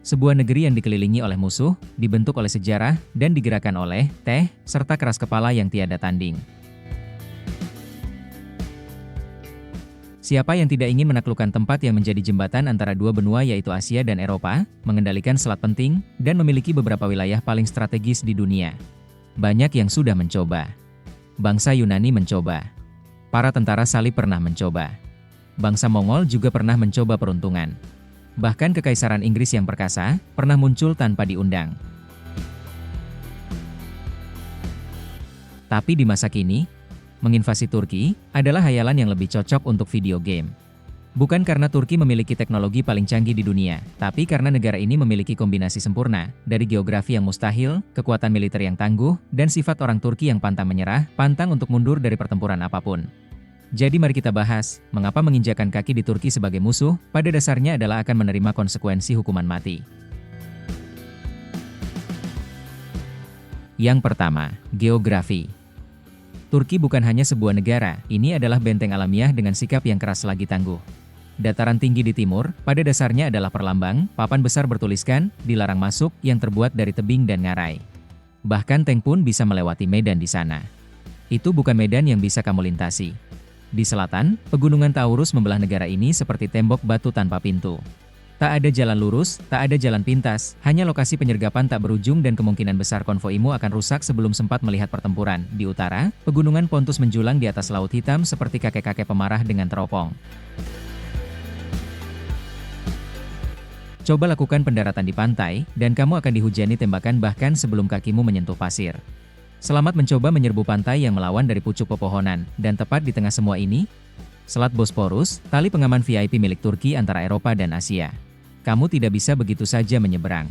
Sebuah negeri yang dikelilingi oleh musuh, dibentuk oleh sejarah, dan digerakkan oleh serta keras kepala yang tiada tanding. Siapa yang tidak ingin menaklukkan tempat yang menjadi jembatan antara dua benua yaitu Asia dan Eropa, mengendalikan selat penting, dan memiliki beberapa wilayah paling strategis di dunia? Banyak yang sudah mencoba. Bangsa Yunani mencoba. Para tentara salib pernah mencoba. Bangsa Mongol juga pernah mencoba peruntungan. Bahkan Kekaisaran Inggris yang perkasa, pernah muncul tanpa diundang. Tapi di masa kini, menginvasi Turki adalah hayalan yang lebih cocok untuk video game. Bukan karena Turki memiliki teknologi paling canggih di dunia, tapi karena negara ini memiliki kombinasi sempurna, dari geografi yang mustahil, kekuatan militer yang tangguh, dan sifat orang Turki yang pantang menyerah, pantang untuk mundur dari pertempuran apapun. Jadi mari kita bahas, mengapa menginjakan kaki di Turki sebagai musuh, pada dasarnya adalah akan menerima konsekuensi hukuman mati. Yang pertama, geografi. Turki bukan hanya sebuah negara, ini adalah benteng alamiah dengan sikap yang keras lagi tangguh. Dataran tinggi di timur, pada dasarnya adalah perlambang, papan besar bertuliskan, dilarang masuk, yang terbuat dari tebing dan ngarai. Bahkan tank pun bisa melewati medan di sana. Itu bukan medan yang bisa kamu lintasi. Di selatan, pegunungan Taurus membelah negara ini seperti tembok batu tanpa pintu. Tak ada jalan lurus, tak ada jalan pintas, hanya lokasi penyergapan tak berujung dan kemungkinan besar konvoimu akan rusak sebelum sempat melihat pertempuran. Di utara, pegunungan Pontus menjulang di atas Laut Hitam seperti kakek-kakek pemarah dengan teropong. Coba lakukan pendaratan di pantai, dan kamu akan dihujani tembakan bahkan sebelum kakimu menyentuh pasir. Selamat mencoba menyerbu pantai yang melawan dari pucuk pepohonan, dan tepat di tengah semua ini, Selat Bosporus, tali pengaman VIP milik Turki antara Eropa dan Asia. Kamu tidak bisa begitu saja menyeberang.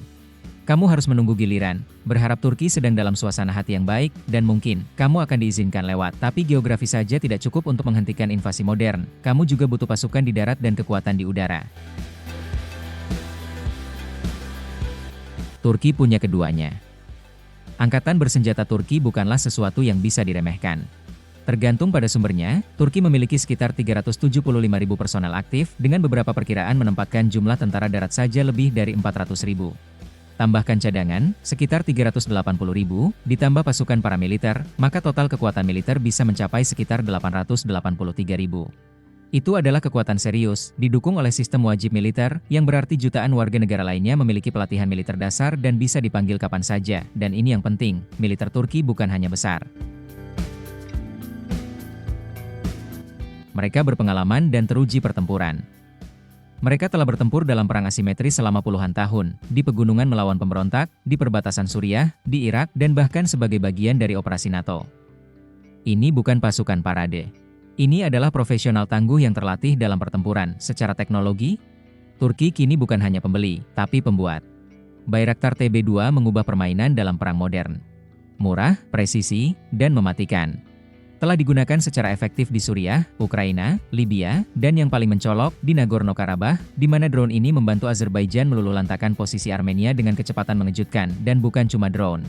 Kamu harus menunggu giliran, berharap Turki sedang dalam suasana hati yang baik, dan mungkin, kamu akan diizinkan lewat. Tapi geografi saja tidak cukup untuk menghentikan invasi modern, kamu juga butuh pasukan di darat dan kekuatan di udara. Turki punya keduanya. Angkatan bersenjata Turki bukanlah sesuatu yang bisa diremehkan. Tergantung pada sumbernya, Turki memiliki sekitar 375.000 personel aktif, dengan beberapa perkiraan menempatkan jumlah tentara darat saja lebih dari 400.000. Tambahkan cadangan, sekitar 380.000, ditambah pasukan paramiliter, maka total kekuatan militer bisa mencapai sekitar 883.000. Itu adalah kekuatan serius, didukung oleh sistem wajib militer, yang berarti jutaan warga negara lainnya memiliki pelatihan militer dasar dan bisa dipanggil kapan saja, dan ini yang penting, militer Turki bukan hanya besar. Mereka berpengalaman dan teruji pertempuran. Mereka telah bertempur dalam perang asimetris selama puluhan tahun, di pegunungan melawan pemberontak, di perbatasan Suriah, di Irak, dan bahkan sebagai bagian dari operasi NATO. Ini bukan pasukan parade. Ini adalah profesional tangguh yang terlatih dalam pertempuran. Secara teknologi, Turki kini bukan hanya pembeli, tapi pembuat. Bayraktar TB2 mengubah permainan dalam perang modern. Murah, presisi, dan mematikan. Telah digunakan secara efektif di Suriah, Ukraina, Libya, dan yang paling mencolok, di Nagorno-Karabakh, di mana drone ini membantu Azerbaijan meluluhlantakkan posisi Armenia dengan kecepatan mengejutkan, dan bukan cuma drone.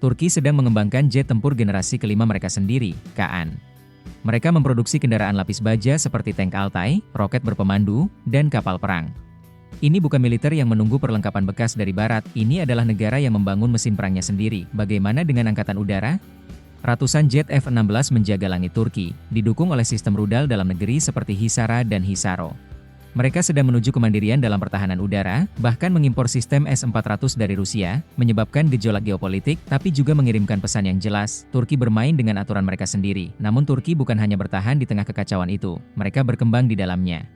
Turki sedang mengembangkan jet tempur generasi kelima mereka sendiri, Kaan. Mereka memproduksi kendaraan lapis baja seperti tank Altai, roket berpemandu, dan kapal perang. Ini bukan militer yang menunggu perlengkapan bekas dari barat, ini adalah negara yang membangun mesin perangnya sendiri. Bagaimana dengan angkatan udara? Ratusan jet F-16 menjaga langit Turki, didukung oleh sistem rudal dalam negeri seperti Hisara dan Hisaro. Mereka sedang menuju kemandirian dalam pertahanan udara, bahkan mengimpor sistem S-400 dari Rusia, menyebabkan gejolak geopolitik, tapi juga mengirimkan pesan yang jelas, Turki bermain dengan aturan mereka sendiri. Namun Turki bukan hanya bertahan di tengah kekacauan itu, mereka berkembang di dalamnya.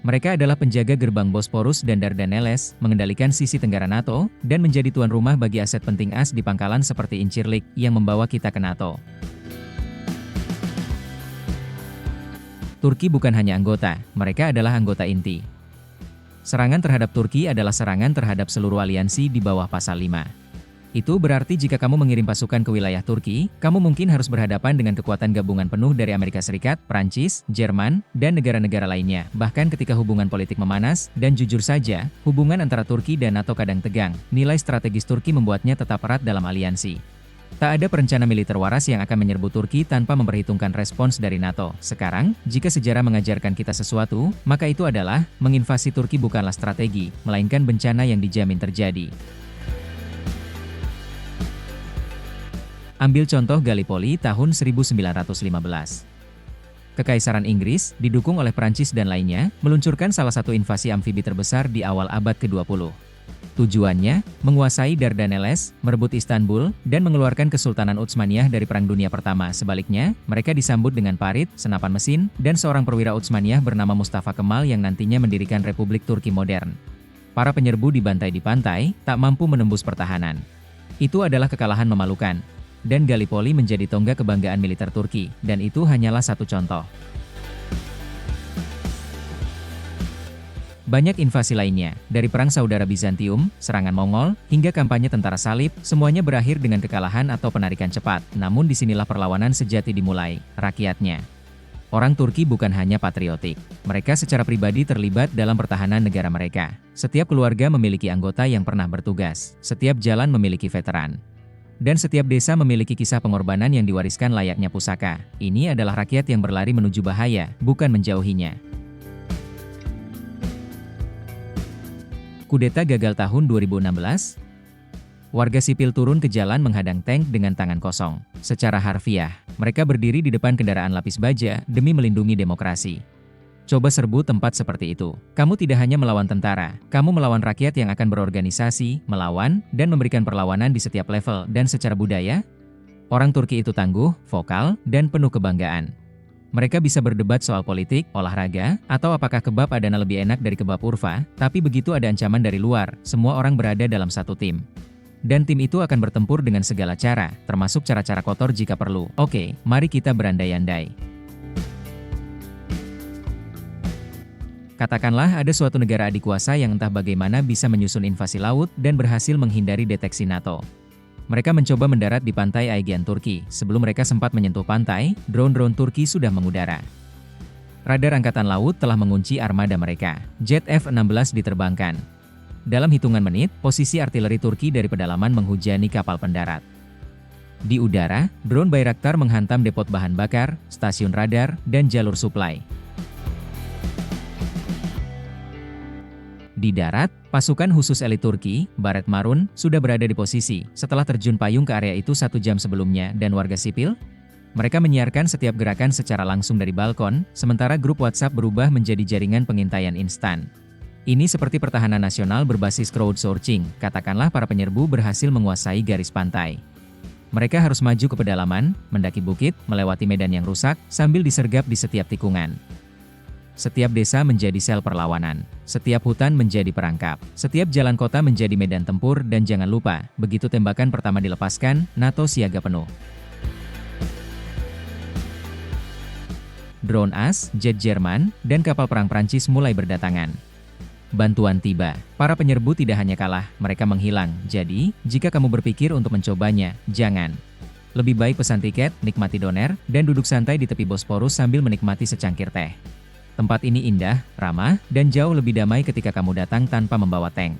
Mereka adalah penjaga gerbang Bosporus dan Dardanelles, mengendalikan sisi tenggara NATO, dan menjadi tuan rumah bagi aset penting AS di pangkalan seperti Incirlik, yang membawa kita ke NATO. Turki bukan hanya anggota, mereka adalah anggota inti. Serangan terhadap Turki adalah serangan terhadap seluruh aliansi di bawah pasal 5. Itu berarti jika kamu mengirim pasukan ke wilayah Turki, kamu mungkin harus berhadapan dengan kekuatan gabungan penuh dari Amerika Serikat, Prancis, Jerman, dan negara-negara lainnya. Bahkan ketika hubungan politik memanas, dan jujur saja, hubungan antara Turki dan NATO kadang tegang, nilai strategis Turki membuatnya tetap erat dalam aliansi. Tak ada perencana militer waras yang akan menyerbu Turki tanpa memperhitungkan respons dari NATO. Sekarang, jika sejarah mengajarkan kita sesuatu, maka itu adalah, menginvasi Turki bukanlah strategi, melainkan bencana yang dijamin terjadi. Ambil contoh Gallipoli tahun 1915. Kekaisaran Inggris, didukung oleh Prancis dan lainnya, meluncurkan salah satu invasi amfibi terbesar di awal abad ke-20. Tujuannya, menguasai Dardaneles, merebut Istanbul, dan mengeluarkan Kesultanan Utsmaniyah dari Perang Dunia Pertama. Sebaliknya, mereka disambut dengan parit, senapan mesin, dan seorang perwira Utsmaniyah bernama Mustafa Kemal yang nantinya mendirikan Republik Turki modern. Para penyerbu dibantai di pantai, tak mampu menembus pertahanan. Itu adalah kekalahan memalukan. Dan Gallipoli menjadi tonggak kebanggaan militer Turki, dan itu hanyalah satu contoh. Banyak invasi lainnya, dari Perang Saudara Bizantium, serangan Mongol, hingga kampanye tentara salib, semuanya berakhir dengan kekalahan atau penarikan cepat. Namun disinilah perlawanan sejati dimulai, rakyatnya. Orang Turki bukan hanya patriotik. Mereka secara pribadi terlibat dalam pertahanan negara mereka. Setiap keluarga memiliki anggota yang pernah bertugas. Setiap jalan memiliki veteran. Dan setiap desa memiliki kisah pengorbanan yang diwariskan layaknya pusaka. Ini adalah rakyat yang berlari menuju bahaya, bukan menjauhinya. Kudeta gagal tahun 2016. Warga sipil turun ke jalan menghadang tank dengan tangan kosong. Secara harfiah, mereka berdiri di depan kendaraan lapis baja demi melindungi demokrasi. Coba serbu tempat seperti itu. Kamu tidak hanya melawan tentara, kamu melawan rakyat yang akan berorganisasi, melawan, dan memberikan perlawanan di setiap level dan secara budaya. Orang Turki itu tangguh, vokal, dan penuh kebanggaan. Mereka bisa berdebat soal politik, olahraga, atau apakah kebab Adana lebih enak dari kebab Urfa, tapi begitu ada ancaman dari luar, semua orang berada dalam satu tim. Dan tim itu akan bertempur dengan segala cara, termasuk cara-cara kotor jika perlu. Oke, mari kita berandai-andai. Katakanlah ada suatu negara adikuasa yang entah bagaimana bisa menyusun invasi laut dan berhasil menghindari deteksi NATO. Mereka mencoba mendarat di pantai Aegean Turki. Sebelum mereka sempat menyentuh pantai, drone-drone Turki sudah mengudara. Radar Angkatan Laut telah mengunci armada mereka. Jet F-16 diterbangkan. Dalam hitungan menit, posisi artileri Turki dari pedalaman menghujani kapal pendarat. Di udara, drone Bayraktar menghantam depot bahan bakar, stasiun radar, dan jalur suplai. Di darat, pasukan khusus elit Turki, Baret Marun, sudah berada di posisi. Setelah terjun payung ke area itu 1 jam sebelumnya dan warga sipil, mereka menyiarkan setiap gerakan secara langsung dari balkon, sementara grup WhatsApp berubah menjadi jaringan pengintaian instan. Ini seperti pertahanan nasional berbasis crowdsourcing, katakanlah para penyerbu berhasil menguasai garis pantai. Mereka harus maju ke pedalaman, mendaki bukit, melewati medan yang rusak, sambil disergap di setiap tikungan. Setiap desa menjadi sel perlawanan. Setiap hutan menjadi perangkap. Setiap jalan kota menjadi medan tempur dan jangan lupa, begitu tembakan pertama dilepaskan, NATO siaga penuh. Drone as, jet Jerman, dan kapal perang Prancis mulai berdatangan. Bantuan tiba. Para penyerbu tidak hanya kalah, mereka menghilang. Jadi, jika kamu berpikir untuk mencobanya, jangan. Lebih baik pesan tiket, nikmati doner, dan duduk santai di tepi Bosporus sambil menikmati secangkir teh. Tempat ini indah, ramah, dan jauh lebih damai ketika kamu datang tanpa membawa tank.